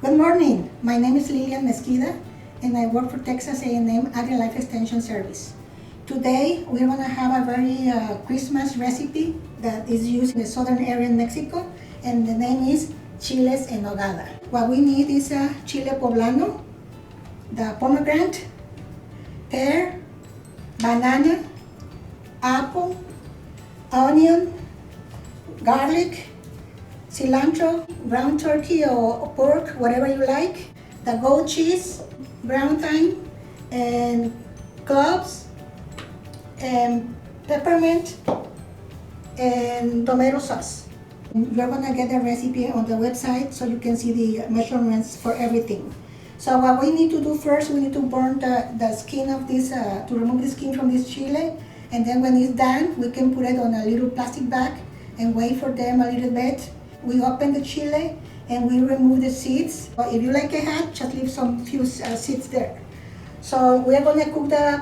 Good morning. My name is Lilian Mesquida, and I work for Texas A&M AgriLife Extension Service. Today, we're going to have a very Christmas recipe that is used in the southern area in Mexico, and the name is Chiles en Nogada. What we need is a chile poblano, the pomegranate, pear, banana, apple, onion, garlic, cilantro, ground turkey or pork, whatever you like, the goat cheese, ground thyme, and cloves, and peppermint, and tomato sauce. You're gonna get the recipe on the website so you can see the measurements for everything. So what we need to do first, we need to burn the skin of this, to remove the skin from this chile, and then when it's done, we can put it on a little plastic bag and wait for them a little bit. We open the chile and we remove the seeds. If you like it hot, just leave some few seeds there. So we're gonna cook the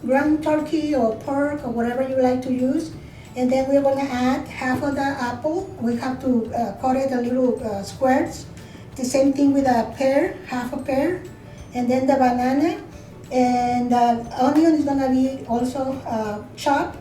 ground turkey or pork or whatever you like to use. And then we're gonna add half of the apple. We have to cut it a little squares. The same thing with a pear, half a pear. And then the banana. And the onion is gonna be also chopped.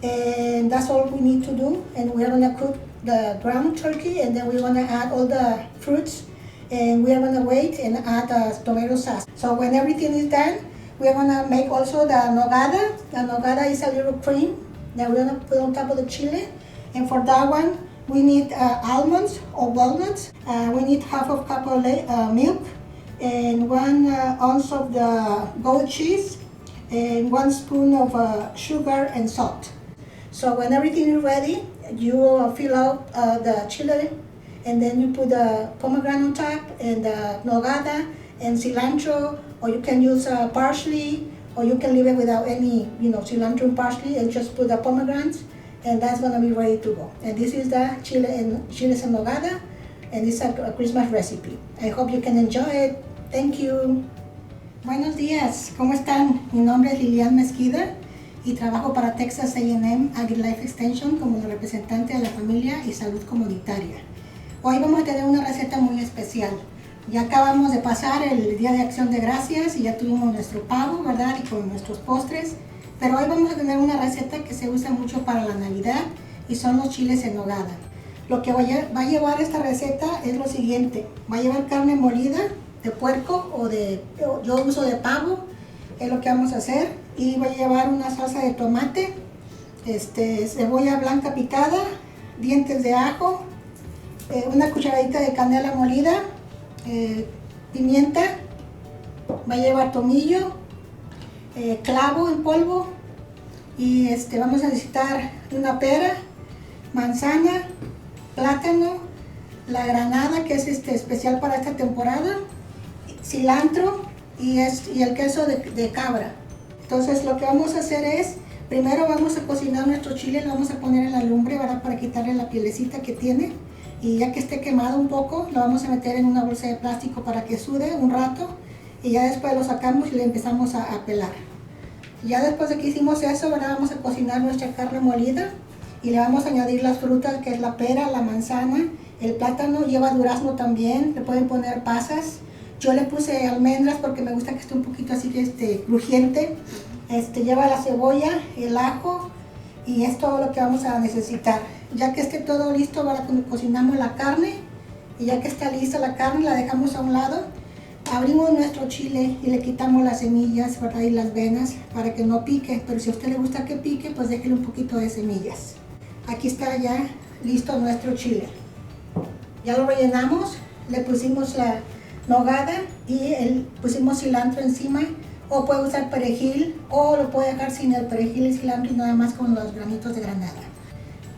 And that's all we need to do. And we're gonna cook the ground turkey, and then we're gonna add all the fruits, and we're gonna wait and add the tomato sauce. So when everything is done, we're gonna make also the nogada. The nogada is a little cream that we're gonna put on top of the chile. And for that one, we need almonds or walnuts. We need half of cup of milk, and 1 ounce of the goat cheese, and 1 spoon of sugar and salt. So when everything is ready, you fill out the chile, and then you put the pomegranate on top, and the nogada, and cilantro, or you can use parsley, or you can leave it without any, cilantro and parsley, and just put the pomegranates, and that's gonna be ready to go. And this is the chiles en nogada, and it's a Christmas recipe. I hope you can enjoy it. Thank you. Buenos días, ¿cómo están? Mi nombre es Lilian Mesquida y trabajo para Texas A&M AgriLife Extension como la representante de la familia y salud comunitaria. Hoy vamos a tener una receta muy especial. Ya acabamos de pasar el Día de Acción de Gracias y ya tuvimos nuestro pavo, ¿verdad? Y con nuestros postres. Pero hoy vamos a tener una receta que se usa mucho para la Navidad y son los chiles en nogada. Lo que va a llevar esta receta es lo siguiente. Va a llevar carne molida de puerco yo uso de pavo, es lo que vamos a hacer. Y va a llevar una salsa de tomate, cebolla blanca picada, dientes de ajo, una cucharadita de canela molida, pimienta, va a llevar tomillo, clavo en polvo, y vamos a necesitar una pera, manzana, plátano, la granada, que es especial para esta temporada, cilantro y el queso de cabra. Entonces lo que vamos a hacer es, primero vamos a cocinar nuestro chile, lo vamos a poner en la lumbre, ¿verdad? Para quitarle la pielecita que tiene, y ya que esté quemado un poco, lo vamos a meter en una bolsa de plástico para que sude un rato, y ya después lo sacamos y le empezamos a pelar. Ya después de que hicimos eso, ¿verdad? Vamos a cocinar nuestra carne molida y le vamos a añadir las frutas, que es la pera, la manzana, el plátano, lleva durazno también, le pueden poner pasas. Yo le puse almendras porque me gusta que esté un poquito así crujiente. Lleva la cebolla, el ajo, y es todo lo que vamos a necesitar. Ya que esté todo listo, cocinamos la carne, y ya que está lista la carne, la dejamos a un lado. Abrimos nuestro chile y le quitamos las semillas, ¿verdad? Y las venas para que no pique, pero si a usted le gusta que pique, pues déjele un poquito de semillas. Aquí está ya listo nuestro chile. Ya lo rellenamos, le pusimos la nogada y pusimos cilantro encima, o puede usar perejil, o lo puede dejar sin el perejil y cilantro y nada más con los granitos de granada.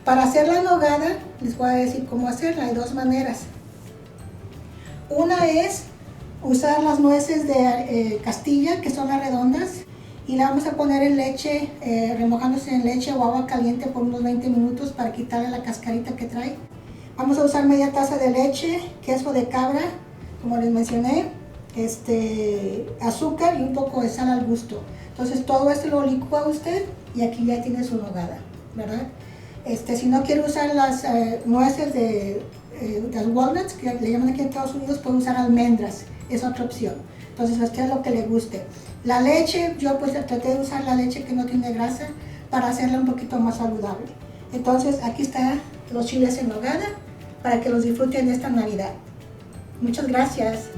Para hacer la nogada, les voy a decir cómo hacerla. Hay dos maneras. Una es usar las nueces de Castilla, que son las redondas, y la vamos a poner en leche, remojándose en leche o agua caliente por unos 20 minutos para quitarle la cascarita que trae. Vamos a usar media taza de leche, queso de cabra, como les mencioné, azúcar y un poco de sal al gusto. Entonces todo esto lo licúa usted y aquí ya tiene su nogada, ¿verdad? Si no quiere usar las nueces de las walnuts, que le llaman aquí en Estados Unidos, puede usar almendras, es otra opción. Entonces a usted lo que le guste. La leche, yo pues traté de usar la leche que no tiene grasa para hacerla un poquito más saludable. Entonces aquí están los chiles en nogada para que los disfruten esta Navidad. Muchas gracias.